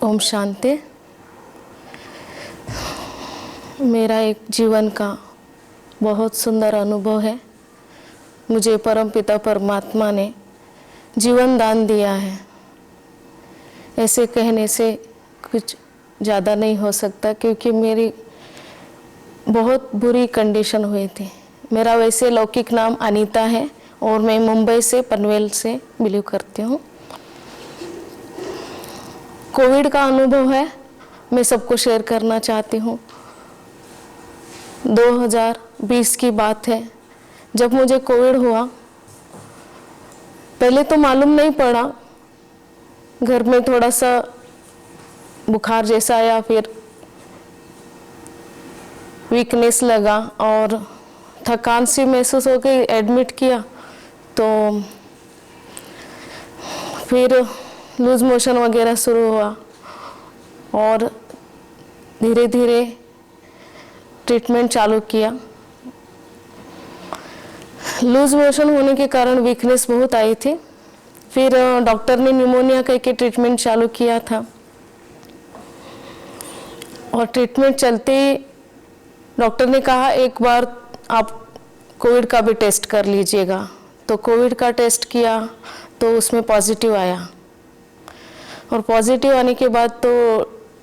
ओम शांति। मेरा एक जीवन का बहुत सुंदर अनुभव है। मुझे परमपिता परमात्मा ने जीवन दान दिया है। ऐसे कहने से कुछ ज़्यादा नहीं हो सकता, क्योंकि मेरी बहुत बुरी कंडीशन हुई थी। मेरा वैसे लौकिक नाम अनीता है और मैं मुंबई से पनवेल से बिलीव करती हूँ। कोविड का अनुभव है, मैं सबको शेयर करना चाहती हूँ। 2020 की बात है, जब मुझे कोविड हुआ। पहले तो मालूम नहीं पड़ा, घर में थोड़ा सा बुखार जैसा आया, फिर वीकनेस लगा और थकान सी महसूस हो गई। एडमिट किया तो फिर लूज मोशन वगैरह शुरू हुआ और धीरे धीरे ट्रीटमेंट चालू किया। लूज मोशन होने के कारण वीकनेस बहुत आई थी। फिर डॉक्टर ने न्यूमोनिया कह के ट्रीटमेंट चालू किया था और ट्रीटमेंट चलते ही डॉक्टर ने कहा एक बार आप कोविड का भी टेस्ट कर लीजिएगा। तो कोविड का टेस्ट किया तो उसमें पॉजिटिव आया और पॉजिटिव आने के बाद तो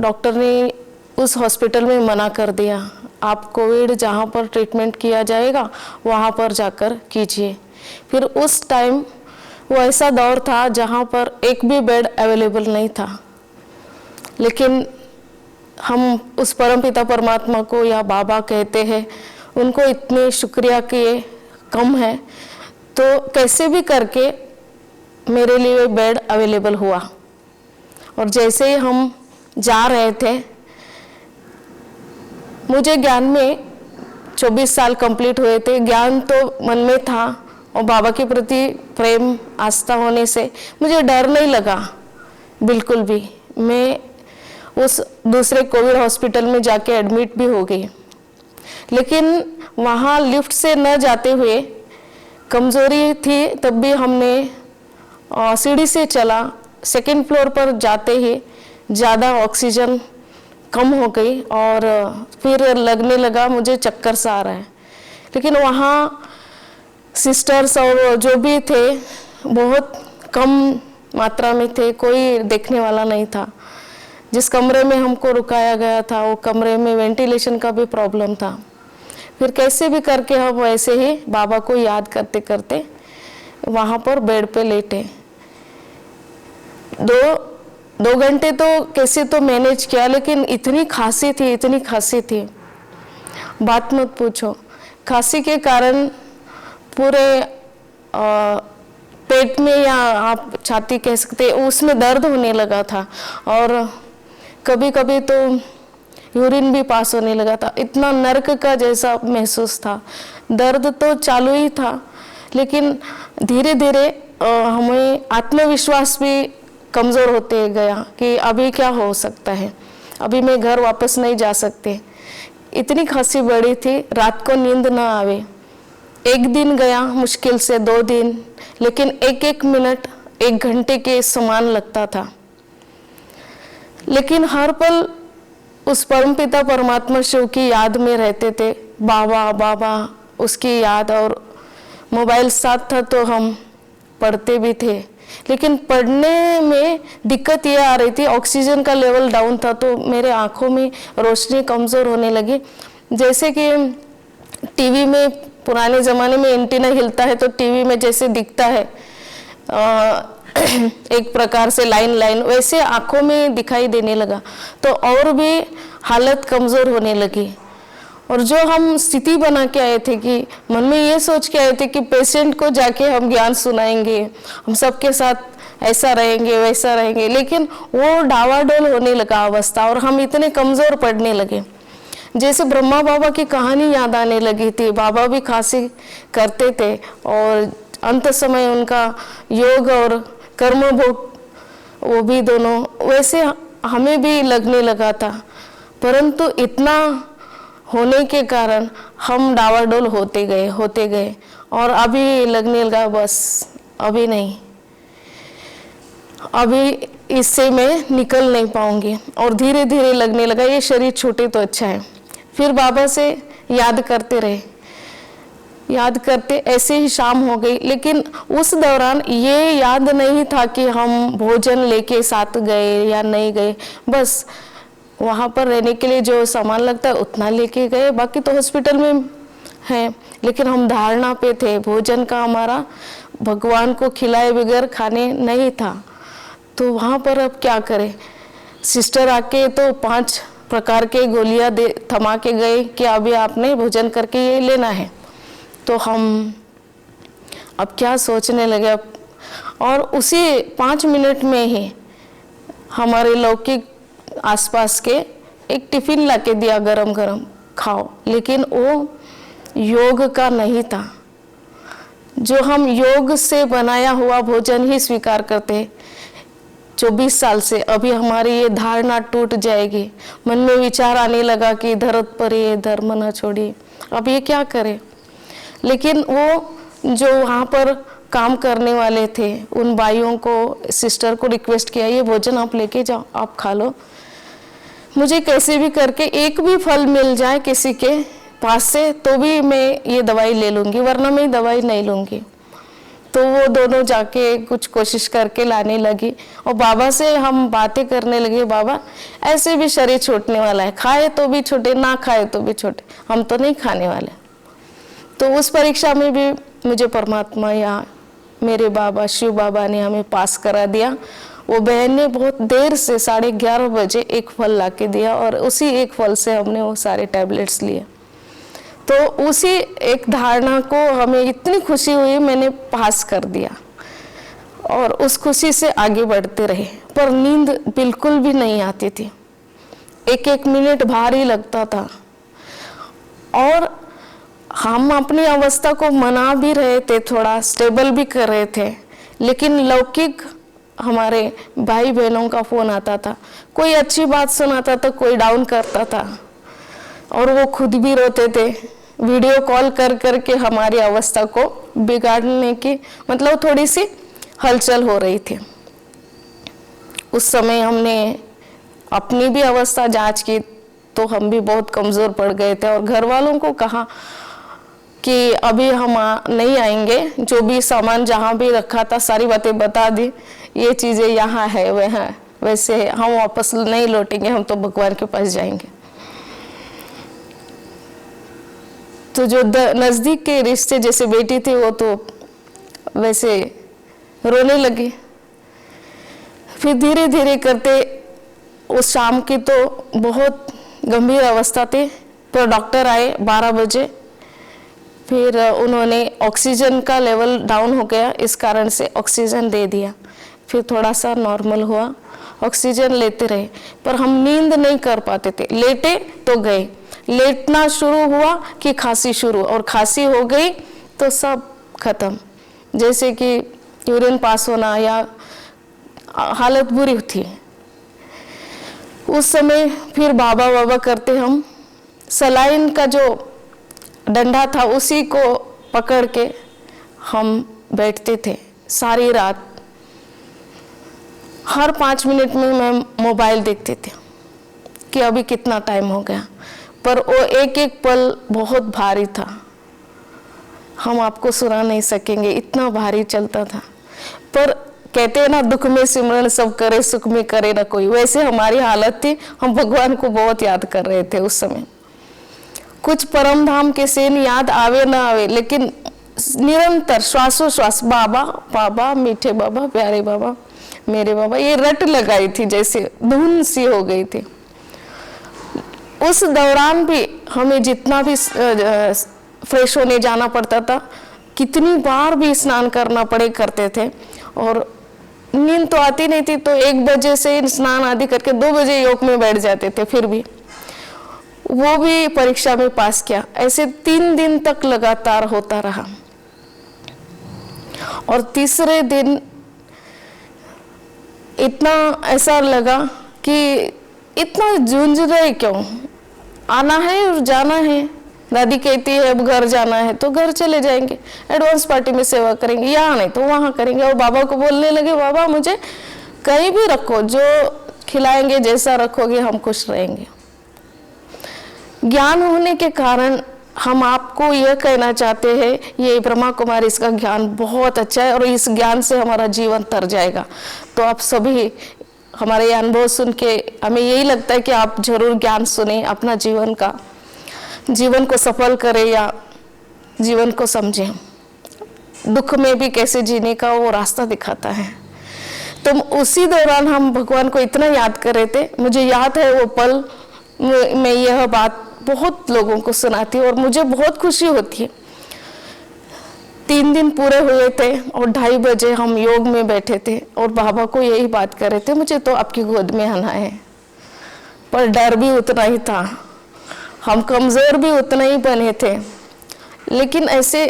डॉक्टर ने उस हॉस्पिटल में मना कर दिया, आप कोविड जहाँ पर ट्रीटमेंट किया जाएगा वहाँ पर जाकर कीजिए। फिर उस टाइम वो ऐसा दौर था जहाँ पर एक भी बेड अवेलेबल नहीं था, लेकिन हम उस परमपिता परमात्मा को या बाबा कहते हैं, उनको इतने शुक्रिया किए कम है। तो कैसे भी करके मेरे लिए बेड अवेलेबल हुआ और जैसे ही हम जा रहे थे, मुझे ज्ञान में 24 साल कंप्लीट हुए थे। ज्ञान तो मन में था और बाबा के प्रति प्रेम आस्था होने से मुझे डर नहीं लगा बिल्कुल भी। मैं उस दूसरे कोविड हॉस्पिटल में जाके एडमिट भी हो गई, लेकिन वहाँ लिफ्ट से न जाते हुए कमज़ोरी थी, तब भी हमने सीढ़ी से चला। सेकंड फ्लोर पर जाते ही ज़्यादा ऑक्सीजन कम हो गई और फिर लगने लगा मुझे चक्कर सा आ रहा है। लेकिन वहाँ सिस्टर्स और जो भी थे बहुत कम मात्रा में थे, कोई देखने वाला नहीं था। जिस कमरे में हमको रुकाया गया था वो कमरे में वेंटिलेशन का भी प्रॉब्लम था। फिर कैसे भी करके हम वैसे ही बाबा को याद करते करते वहाँ पर बेड पे लेटे। दो घंटे तो कैसे तो मैनेज किया, लेकिन इतनी खांसी थी, बात मत पूछो। खांसी के कारण पूरे पेट में या आप छाती कह सकते उसमें दर्द होने लगा था और कभी कभी तो यूरिन भी पास होने लगा था। इतना नर्क का जैसा महसूस था। दर्द तो चालू ही था, लेकिन धीरे धीरे हमें आत्मविश्वास भी कमज़ोर होते गया कि अभी क्या हो सकता है, अभी मैं घर वापस नहीं जा सकते। इतनी खांसी बढ़ी थी, रात को नींद ना आवे। एक दिन गया मुश्किल से, 2 दिन, लेकिन एक एक मिनट 1 घंटे के समान लगता था। लेकिन हर पल उस परमपिता परमात्मा शिव की याद में रहते थे। बाबा बाबा उसकी याद, और मोबाइल साथ था तो हम पढ़ते भी थे, लेकिन पढ़ने में दिक्कत ये आ रही थी, ऑक्सीजन का लेवल डाउन था तो मेरे आँखों में रोशनी कमज़ोर होने लगी। जैसे कि टीवी में पुराने ज़माने में एंटीना हिलता है तो टीवी में जैसे दिखता है एक प्रकार से लाइन, वैसे आँखों में दिखाई देने लगा। तो और भी हालत कमज़ोर होने लगी। और जो हम स्थिति बना के आए थे कि मन में ये सोच के आए थे कि पेशेंट को जाके हम ज्ञान सुनाएंगे, हम सबके साथ ऐसा रहेंगे वैसा रहेंगे, लेकिन वो डावाडोल होने लगा अवस्था और हम इतने कमज़ोर पड़ने लगे। जैसे ब्रह्मा बाबा की कहानी याद आने लगी थी। बाबा भी खांसी करते थे और अंत समय उनका योग और कर्म भोग वो भी दोनों, वैसे हमें भी लगने लगा था। परंतु इतना होने के कारण हम डावाडोल होते गए और अभी लगने लगा बस अभी नहीं। अभी इससे मैं निकल नहीं पाऊंगी। और धीरे धीरे लगने लगा ये शरीर छूटे तो अच्छा है। फिर बाबा से याद करते रहे, याद करते ऐसे ही शाम हो गई। लेकिन उस दौरान ये याद नहीं था कि हम भोजन लेके साथ गए या नहीं गए। बस वहाँ पर रहने के लिए जो सामान लगता है उतना लेके गए, बाकी तो हॉस्पिटल में है। लेकिन हम धारणा पे थे, भोजन का हमारा भगवान को खिलाए बगैर खाने नहीं था। तो वहाँ पर अब क्या करें। सिस्टर आके तो 5 प्रकार के गोलियां दे थमा के गए कि अभी आपने भोजन करके ये लेना है। तो हम अब क्या सोचने लगे। और उसी 5 मिनट में ही हमारे लौकिक आसपास के एक टिफिन लाके दिया, गरम गरम खाओ। लेकिन वो योग का नहीं था। जो हम योग से बनाया हुआ भोजन ही स्वीकार करते हैं 24 साल से, अभी हमारी ये धारणा टूट जाएगी। मन में विचार आने लगा कि धरत पर ये धर्म न छोड़िए, अब ये क्या करें। लेकिन वो जो वहाँ पर काम करने वाले थे उन भाइयों को, सिस्टर को रिक्वेस्ट किया, ये भोजन आप लेके जाओ, आप खा लो। मुझे कैसे भी करके एक भी फल मिल जाए किसी के पास से तो भी मैं ये दवाई ले लूँगी, वरना मैं दवाई नहीं लूँगी। तो वो दोनों जाके कुछ कोशिश करके लाने लगी और बाबा से हम बातें करने लगे। बाबा ऐसे भी शरीर छूटने वाला है, खाए तो भी छूटे, ना खाए तो भी छूटे, हम तो नहीं खाने वाले। तो उस परीक्षा में भी मुझे परमात्मा या मेरे बाबा शिव बाबा ने हमें पास करा दिया। वो बहन ने बहुत देर से 11:30 बजे एक फल ला के दिया और उसी एक फल से हमने वो सारे टैबलेट्स लिए। तो उसी एक धारणा को हमें इतनी खुशी हुई, मैंने पास कर दिया और उस खुशी से आगे बढ़ते रहे। पर नींद बिल्कुल भी नहीं आती थी, एक एक मिनट भारी लगता था। और हम अपनी अवस्था को मना भी रहे थे, थोड़ा स्टेबल भी कर रहे थे। लेकिन लौकिक हमारे भाई बहनों का फोन आता था, कोई अच्छी बात सुनाता था, कोई डाउन करता था और वो खुद भी रोते थे। वीडियो कॉल कर करके हमारी अवस्था को बिगाड़ने की मतलब थोड़ी सी हलचल हो रही थी। उस समय हमने अपनी भी अवस्था जांच की तो हम भी बहुत कमज़ोर पड़ गए थे और घर वालों को कहा कि अभी हम नहीं आएंगे, जो भी सामान जहाँ भी रखा था सारी बातें बता दी, ये चीज़ें यहाँ है वह वैसे हम वापस नहीं लौटेंगे, हम तो भगवान के पास जाएंगे। तो जो नज़दीक के रिश्ते जैसे बेटी थी वो तो वैसे रोने लगी। फिर धीरे धीरे करते उस शाम की तो बहुत गंभीर अवस्था थी, तो डॉक्टर आए 12 बजे। फिर उन्होंने ऑक्सीजन का लेवल डाउन हो गया, इस कारण से ऑक्सीजन दे दिया। फिर थोड़ा सा नॉर्मल हुआ, ऑक्सीजन लेते रहे, पर हम नींद नहीं कर पाते थे। लेटे तो गए, लेटना शुरू हुआ कि खांसी शुरू, और खांसी हो गई तो सब खत्म, जैसे कि यूरिन पास होना या हालत बुरी थी। उस समय फिर बाबा बाबा करते हम सलाइन का जो डंडा था उसी को पकड़ के हम बैठते थे सारी रात। हर 5 मिनट में मैं मोबाइल देखते थे कि अभी कितना टाइम हो गया, पर वो एक एक पल बहुत भारी था, हम आपको सुना नहीं सकेंगे, इतना भारी चलता था। पर कहते हैं ना, दुख में सिमरन सब करे, सुख में करे ना कोई, वैसे हमारी हालत थी। हम भगवान को बहुत याद कर रहे थे उस समय। कुछ परम धाम के सेन याद आवे ना आवे, लेकिन निरंतर श्वासोश्वास बाबा बाबा, मीठे बाबा, प्यारे बाबा, मेरे बाबा, ये रट लगाई थी, जैसे धुन सी हो गई थी। उस दौरान भी हमें जितना भी फ्रेश होने जाना पड़ता था, कितनी बार भी स्नान करना पड़े करते थे, और नींद तो आती नहीं थी, तो 1 बजे से स्नान आदि करके 2 बजे योग में बैठ जाते थे। फिर भी वो भी परीक्षा में पास किया। ऐसे 3 दिन तक लगातार होता रहा, और तीसरे दिन इतना ऐसा लगा कि इतना जूझ रहे क्यों, आना है और जाना है। दादी कहती है अब घर जाना है तो घर चले जाएंगे, एडवांस पार्टी में सेवा करेंगे, यहाँ नहीं तो वहाँ करेंगे। और बाबा को बोलने लगे, बाबा मुझे कहीं भी रखो, जो खिलाएंगे जैसा रखोगे हम खुश रहेंगे। ज्ञान होने के कारण हम आपको यह कहना चाहते हैं, ये ब्रह्मा कुमारी इसका ज्ञान बहुत अच्छा है और इस ज्ञान से हमारा जीवन तर जाएगा। तो आप सभी हमारे ये अनुभव सुन के हमें यही लगता है कि आप जरूर ज्ञान सुने, अपना जीवन को सफल करें या जीवन को समझें। दुख में भी कैसे जीने का वो रास्ता दिखाता है। तो उसी दौरान हम भगवान को इतना याद कर रहे थे। मुझे याद है वो पल, मैं यह बात बहुत लोगों को सुनाती हूँ और मुझे बहुत खुशी होती है। 3 दिन पूरे हुए थे और 2:30 बजे हम योग में बैठे थे और बाबा को यही बात कर रहे थे, मुझे तो आपकी गोद में आना है। पर डर भी उतना ही था, हम कमज़ोर भी उतना ही बने थे। लेकिन ऐसे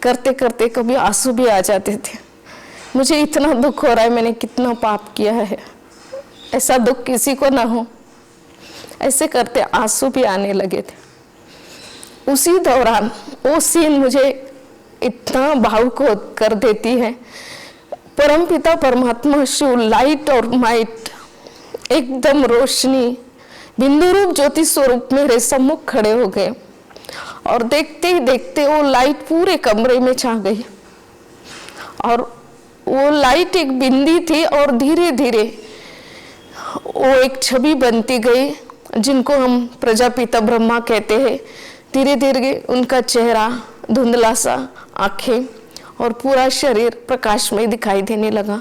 करते करते कभी आंसू भी आ जाते थे। मुझे इतना दुख हो रहा है, मैंने कितना पाप किया है, ऐसा दुख किसी को ना हो। ऐसे करते आंसू भी आने लगे थे। उसी दौरान वो सीन मुझे इतना भावुक कर देती है। परमपिता परमात्मा शिव, लाइट और माइट, एकदम रोशनी, बिंदु रूप ज्योति स्वरूप मेरे सम्मुख खड़े हो गए और देखते ही देखते वो लाइट पूरे कमरे में छा गई। और वो लाइट एक बिंदी थी और धीरे धीरे वो एक छवि बनती गई, जिनको हम प्रजापिता ब्रह्मा कहते हैं। धीरे धीरे उनका चेहरा, धुंधला सा आंखें और पूरा शरीर प्रकाशमय दिखाई देने लगा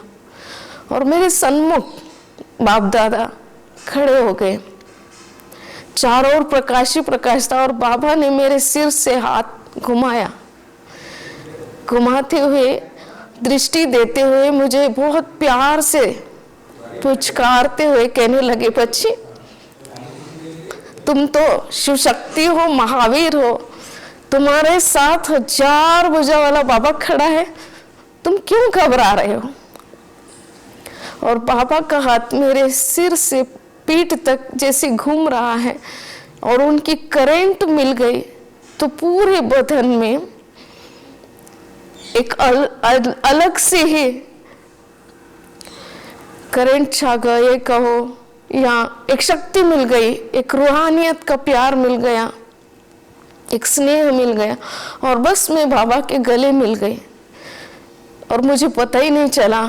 और मेरे सन्मुख बाप दादा खड़े हो गए। चारों ओर प्रकाश ही प्रकाश था और बाबा ने मेरे सिर से हाथ घुमाया। घुमाते हुए, दृष्टि देते हुए मुझे बहुत प्यार से पुचकारते हुए कहने लगे, बच्ची तुम तो शिव शक्ति हो, महावीर हो, तुम्हारे साथ 1000 भुजा वाला बाबा खड़ा है, तुम क्यों घबरा रहे हो? और बाबा का हाथ मेरे सिर से पीठ तक जैसे घूम रहा है और उनकी करंट मिल गई तो पूरे बदन में एक अलग से ही करंट छा गए कहो, या एक शक्ति मिल गई, एक रूहानियत का प्यार मिल गया, एक स्नेह मिल गया और बस मैं बाबा के गले मिल गई और मुझे पता ही नहीं चला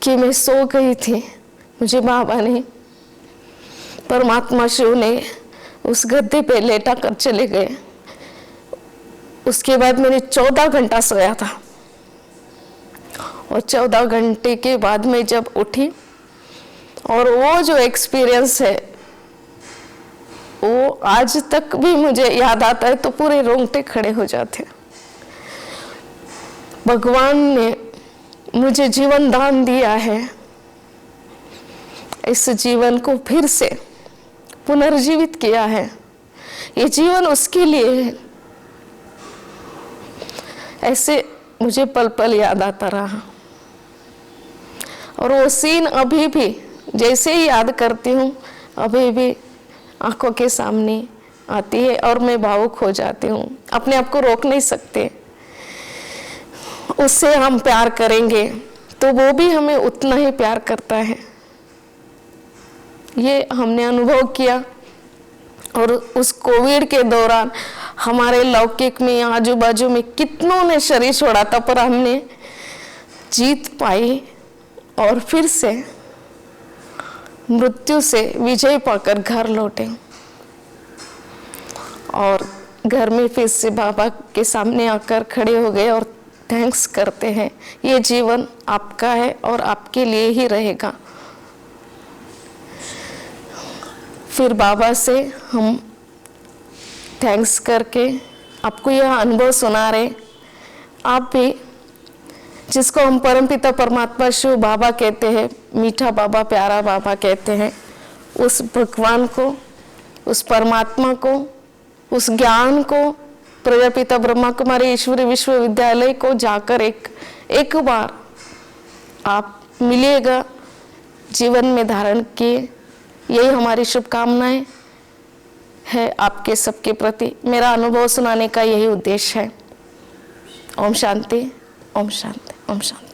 कि मैं सो गई थी। मुझे बाबा ने, परमात्मा शिव ने उस गद्दे पे लेटा कर चले गए। उसके बाद मैंने 14 घंटा सोया था और 14 घंटे के बाद मैं जब उठी और वो जो एक्सपीरियंस है वो आज तक भी मुझे याद आता है तो पूरे रोंगटे खड़े हो जाते। भगवान ने मुझे जीवन दान दिया है, इस जीवन को फिर से पुनर्जीवित किया है, ये जीवन उसके लिए है। ऐसे मुझे पल पल याद आता रहा और वो सीन अभी भी जैसे ही याद करती हूँ अभी भी आंखों के सामने आती है और मैं भावुक हो जाती हूँ। अपने आप को रोक नहीं सकते। उससे हम प्यार करेंगे तो वो भी हमें उतना ही प्यार करता है, ये हमने अनुभव किया। और उस कोविड के दौरान हमारे लौकिक में, आजू बाजू में कितनों ने शरीर छोड़ा था, पर हमने जीत पाई और फिर से मृत्यु से विजय पाकर घर लौटे और घर में फिर से बाबा के सामने आकर खड़े हो गए और थैंक्स करते हैं। ये जीवन आपका है और आपके लिए ही रहेगा। फिर बाबा से हम थैंक्स करके आपको यह अनुभव सुना रहे। आप भी, जिसको हम परमपिता परमात्मा शिव बाबा कहते हैं, मीठा बाबा, प्यारा बाबा कहते हैं, उस भगवान को, उस परमात्मा को, उस ज्ञान को, प्रजापिता ब्रह्मा कुमारी ईश्वरी विश्वविद्यालय को जाकर एक बार आप मिलिएगा, जीवन में धारण किए। यही हमारी शुभकामनाएं है आपके सबके प्रति। मेरा अनुभव सुनाने का यही उद्देश्य है। ओम शांति, ओम शांति, ओम शांति।